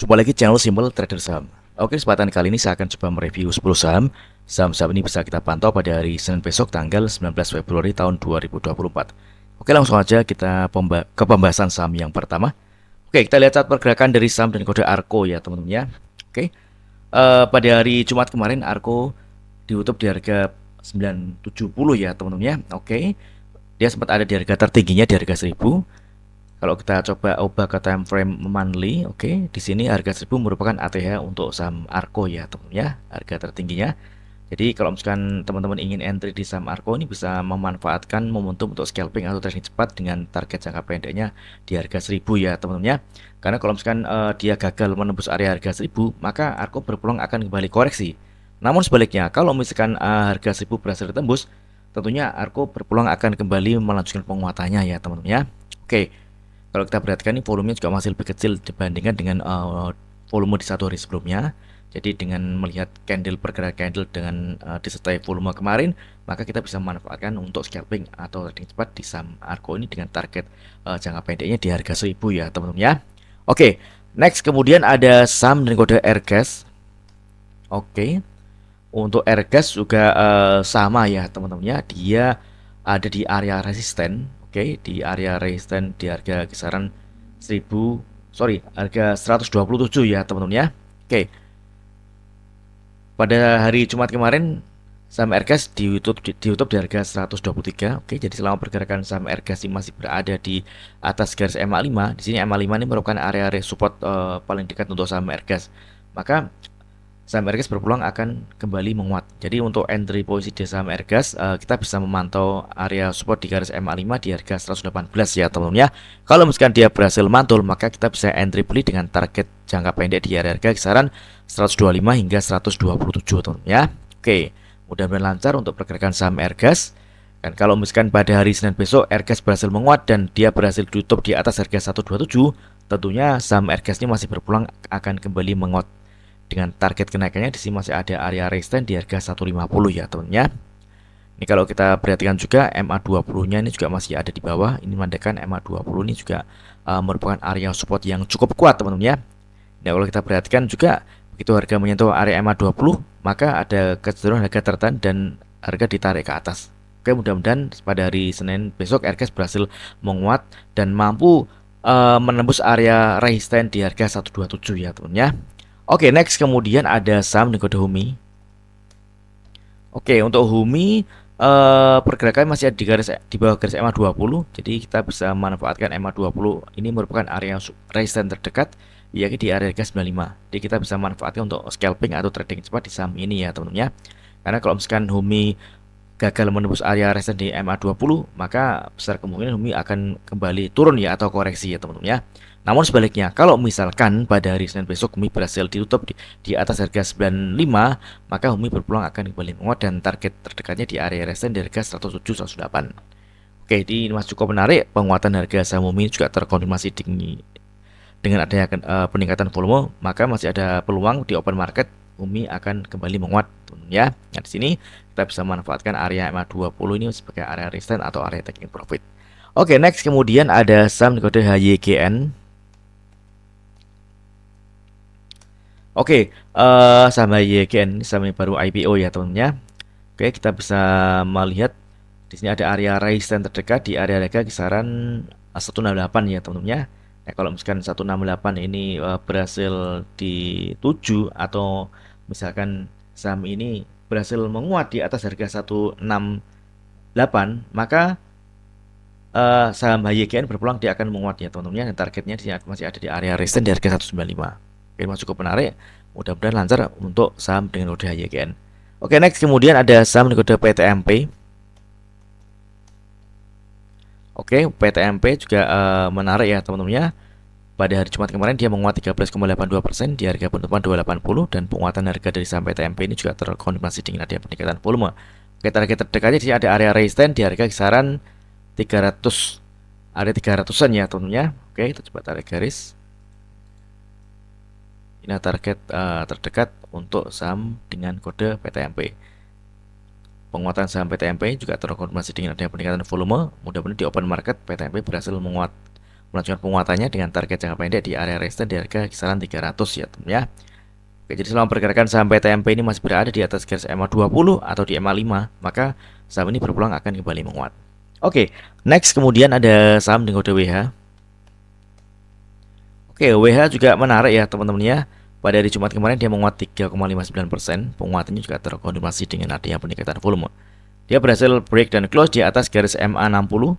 Kembali lagi channel Simple Trader Saham. Oke, kesempatan kali ini saya akan coba mereview 10 saham. Saham-saham ini bisa kita pantau pada hari Senin besok tanggal 19 Februari tahun 2024. Oke, langsung aja kita ke pembahasan saham yang pertama. Oke, kita lihat chart pergerakan dari saham dan kode ARKO ya teman-teman ya. Oke, pada hari Jumat kemarin ARKO ditutup di harga 970 ya teman-teman ya. Oke, dia sempat ada di harga tertingginya di harga 1000. Kalau kita coba ubah ke time frame monthly, oke, di sini harga 1000 merupakan ATH untuk saham ARKO ya teman-teman ya, harga tertingginya. Jadi kalau misalkan teman-teman ingin entry di saham ARKO ini bisa memanfaatkan momentum untuk scalping atau trading cepat dengan target jangka pendeknya di harga 1000 ya teman-teman ya. Karena kalau misalkan dia gagal menembus area harga 1000, maka ARKO berpeluang akan kembali koreksi. Namun sebaliknya, kalau misalkan harga 1000 berhasil ditembus, tentunya ARKO berpeluang akan kembali melanjutkan penguatannya ya teman-teman ya. Oke. Kalau kita perhatikan ini volumenya juga masih lebih kecil dibandingkan dengan volume di satu hari sebelumnya. Jadi dengan melihat pergerakan candle dengan disertai volume kemarin, maka kita bisa memanfaatkan untuk scalping atau trading cepat di saham ARKO ini dengan target jangka pendeknya di harga 1000 ya teman-teman ya. Oke, next kemudian ada saham dengan kode Airgas. Oke, untuk Airgas juga sama ya teman-teman ya, dia ada di area resisten. Oke, di area resisten di harga kisaran harga 127 ya teman-teman ya. Oke. Pada hari Jumat kemarin saham Airgas ditutup di harga 123. Oke, jadi selama pergerakan saham Airgas ini masih berada di atas garis MA5. Di sini MA5 ini merupakan area support paling dekat untuk saham Airgas. Maka saham Airgas berpeluang akan kembali menguat. Jadi untuk entry posisi di saham Airgas kita bisa memantau area support di garis MA5 di harga 118 ya teman-teman ya. Kalau misalkan dia berhasil mantul, maka kita bisa entry beli dengan target jangka pendek di area harga kisaran 125 hingga 127 teman-teman ya. Oke, mudah-mudahan lancar untuk pergerakan saham Airgas. Dan kalau misalkan pada hari Senin besok Airgas berhasil menguat dan dia berhasil ditutup di atas harga 127, tentunya saham Airgas ini masih berpeluang akan kembali menguat. Dengan target kenaikannya di sini masih ada area resistance di harga 150 ya teman-teman. Ini kalau kita perhatikan juga MA20-nya ini juga masih ada di bawah. Ini menandakan MA20 ini juga merupakan area support yang cukup kuat teman-teman ya. Nah, kalau kita perhatikan juga begitu harga menyentuh area MA20, maka ada kecenderungan harga tertahan dan harga ditarik ke atas. Oke, mudah-mudahan pada hari Senin besok Airgas berhasil menguat dan mampu menembus area resistance di harga 127 ya teman-teman ya. Oke, next kemudian ada saham dengan kode HUMI. Oke, untuk HUMI pergerakan masih ada di bawah garis MA20. Jadi kita bisa memanfaatkan MA20 ini merupakan area resistance terdekat yaitu di area harga 95. Jadi kita bisa manfaatkan untuk scalping atau trading cepat di saham ini ya teman-teman ya. Karena kalau misalkan HUMI gagal menembus area resistance di MA20, maka besar kemungkinan HUMI akan kembali turun ya atau koreksi ya teman-teman ya. Namun sebaliknya, kalau misalkan pada hari Senin besok HUMI berhasil ditutup di atas harga 95, maka HUMI berpeluang akan kembali menguat dan target terdekatnya di area resistance di harga 107-108. Oke, ini masih cukup menarik. Penguatan harga saham HUMI juga terkonfirmasi dengan adanya peningkatan volume, maka masih ada peluang di open market HUMI akan kembali menguat ya. Nah, di sini kita bisa memanfaatkan area MA20 ini sebagai area resistance atau area taking profit. Oke, next kemudian ada saham kode HYGN. Oke, saham HYGN saham yang baru IPO ya teman-teman ya. Oke, kita bisa melihat di sini ada area resistance terdekat di area harga kisaran 168 ya teman-teman ya. Nah, kalau misalkan 168 ini berhasil dituju atau misalkan saham ini berhasil menguat di atas harga 168, maka saham HYGN berpeluang dia akan menguat ya teman-teman ya. Dan targetnya masih ada di area resistance di harga 195. Oke, masih cukup menarik. Mudah-mudahan lancar untuk saham dengan kode HYGN. Oke, next kemudian ada saham dengan kode PTMP. Oke, PTMP juga menarik ya teman-teman ya. Pada hari Jumat kemarin dia menguat 13,82% di harga penutupan 280 dan penguatan harga dari saham PTMP ini juga terkonfirmasi dengan adanya peningkatan volume. Oke, target terdekatnya di ada area resistance di harga kisaran 300, area 300-an ya teman-teman ya. Oke, kita coba tarik garis. Ini target terdekat untuk saham dengan kode PTMP. Penguatan saham PTMP juga terkonfirmasi dengan adanya peningkatan volume. Mudah-mudahan di open market PTMP berhasil menguat melanjutkan penguatannya dengan target jangka pendek di area resistance di harga kisaran 300 ya teman ya. Oke, jadi selama pergerakan saham PTMP ini masih berada di atas garis EMA 20 atau di EMA 5, maka saham ini berpeluang akan kembali menguat. Oke, next kemudian ada saham dengan kode WH. Oke, WH juga menarik ya teman-teman ya. Pada hari Jumat kemarin dia menguat 3,59%, penguatannya juga terkonfirmasi dengan adanya peningkatan volume. Dia berhasil break dan close di atas garis MA60.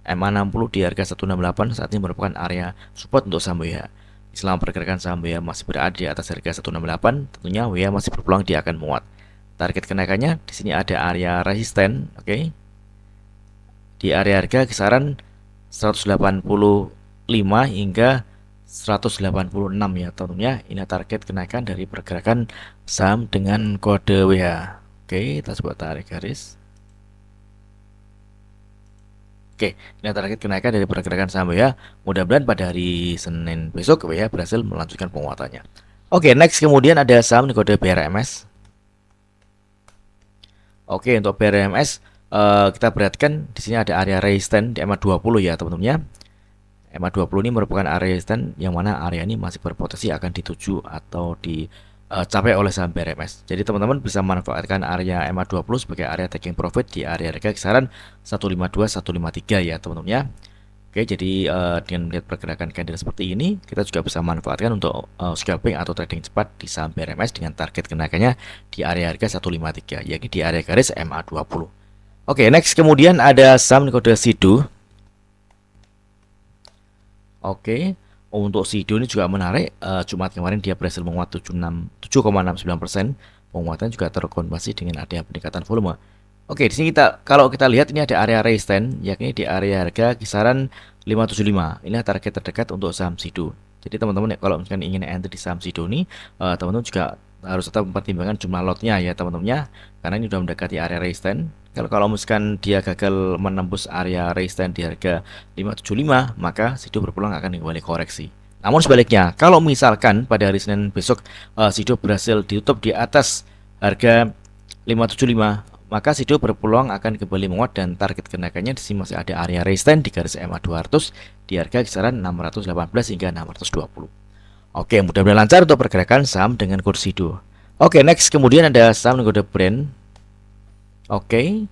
MA60 di harga 168 saat ini merupakan area support untuk saham WH. Selama pergerakan saham WH masih berada di atas harga 168, tentunya WH masih berpeluang dia akan menguat. Target kenaikannya di sini ada area resisten, oke. Di area harga kisaran 185 hingga 186 ya tentunya. Ini target kenaikan dari pergerakan saham dengan kode WH. Oke, kita coba tarik garis. Oke, ini target kenaikan dari pergerakan saham WH. Mudah-mudahan pada hari Senin besok WH berhasil melanjutkan penguatannya. Oke, next kemudian ada saham kode BRMS. Oke, untuk BRMS kita perhatikan di sini ada area resistance di EMA 20 ya teman-teman ya. EMA 20 ini merupakan area resistance yang mana area ini masih berpotensi akan dituju atau dicapai oleh saham BRMS. Jadi teman-teman bisa manfaatkan area EMA 20 sebagai area taking profit di area harga kisaran 152 153 ya teman-teman ya. Oke, jadi dengan melihat pergerakan candle seperti ini, kita juga bisa manfaatkan untuk scalping atau trading cepat di saham BRMS dengan target kenaikannya di area harga 153, yakni di area garis MA 20. Oke, next kemudian ada saham kode SIDO. Oke, untuk SIDO ini juga menarik. Jumat kemarin dia berhasil menguat 7,69%. Penguatan juga terkonfirmasi dengan adanya peningkatan volume. Oke, di sini kalau kita lihat ini ada area resistance, yakni di area harga kisaran 575. Inilah target terdekat untuk saham SIDO. Jadi teman-teman kalau misalkan ingin enter di saham SIDO ini, teman-teman juga harus tetap mempertimbangkan jumlah lotnya ya teman-teman ya, karena ini sudah mendekati area resistance. Kalau misalkan dia gagal menembus area resistance di harga 575, maka SIDO berpeluang akan kembali koreksi. Namun sebaliknya, kalau misalkan pada hari Senin besok SIDO berhasil ditutup di atas harga 575, maka SIDO berpeluang akan kembali menguat dan target kenaikannya di sini masih ada area resistance di garis MA 200 di harga kisaran 618 hingga 620. Oke, mudah-mudahan lancar untuk pergerakan saham dengan kode SIDO. Oke, next kemudian ada saham dengan kode Brent. Oke,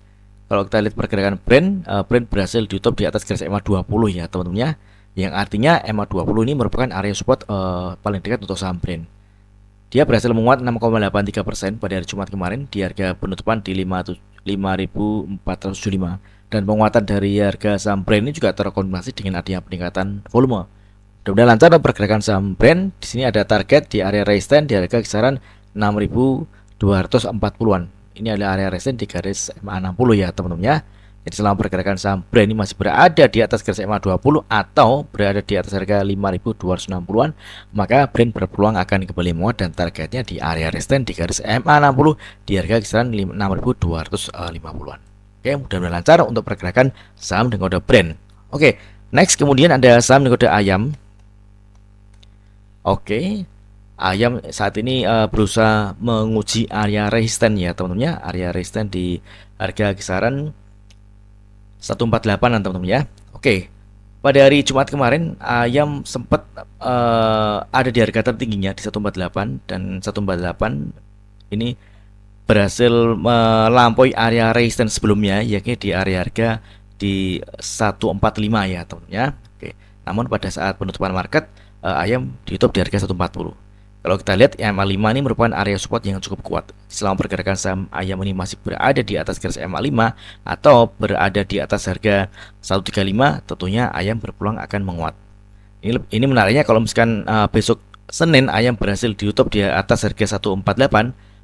kalau kita lihat pergerakan Brent, Brent berhasil ditutup di atas garis MA 20 ya teman-teman ya. Yang artinya MA 20 ini merupakan area support paling dekat untuk saham Brent. Dia berhasil menguat 6,83% pada hari Jumat kemarin di harga penutupan di 5.475, dan penguatan dari harga saham Brent ini juga terkonfirmasi dengan adanya peningkatan volume. Mudah-mudahan lancar pergerakan saham Brent. Di sini ada target di area resistance di harga kisaran 6.240-an. Ini adalah area resistance di garis MA 60 ya teman-teman ya. Jadi selama pergerakan saham Brent ini masih berada di atas garis MA 20 atau berada di atas harga 5.260-an, maka Brent berpeluang akan kembali menguat dan targetnya di area resistance di garis MA 60 di harga kisaran 6.250-an. Oke, mudah-mudahan lancar untuk pergerakan saham dengan kode Brent. Oke, next kemudian ada saham dengan kode Ayam. Oke, Ayam saat ini berusaha menguji area resisten ya teman-teman ya, area resisten di harga kisaran 148-an teman-teman ya. Oke, pada hari Jumat kemarin Ayam sempat ada di harga tertingginya di 148, dan 148 ini berhasil melampaui area resisten sebelumnya, yakni di area harga di 145 ya teman-teman ya. Oke, namun pada saat penutupan market Ayam ditutup di harga 140. Kalau kita lihat MA 5 ini merupakan area support yang cukup kuat. Selama pergerakan saham Ayam ini masih berada di atas garis MA 5 atau berada di atas harga 135, tentunya Ayam berpeluang akan menguat. Ini menariknya kalau misalkan besok Senin Ayam berhasil ditutup di atas harga 148,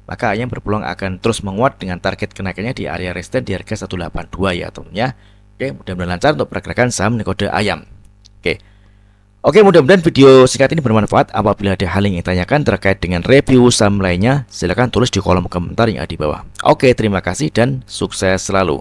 maka Ayam berpeluang akan terus menguat dengan target kenaikannya di area resisten di harga 182 ya teman-teman ya. Oke, mudah-mudahan lancar untuk pergerakan saham kode Ayam. Oke, mudah-mudahan video singkat ini bermanfaat. Apabila ada hal yang ingin tanyakan terkait dengan review saham lainnya, silakan tulis di kolom komentar yang ada di bawah. Oke, terima kasih dan sukses selalu.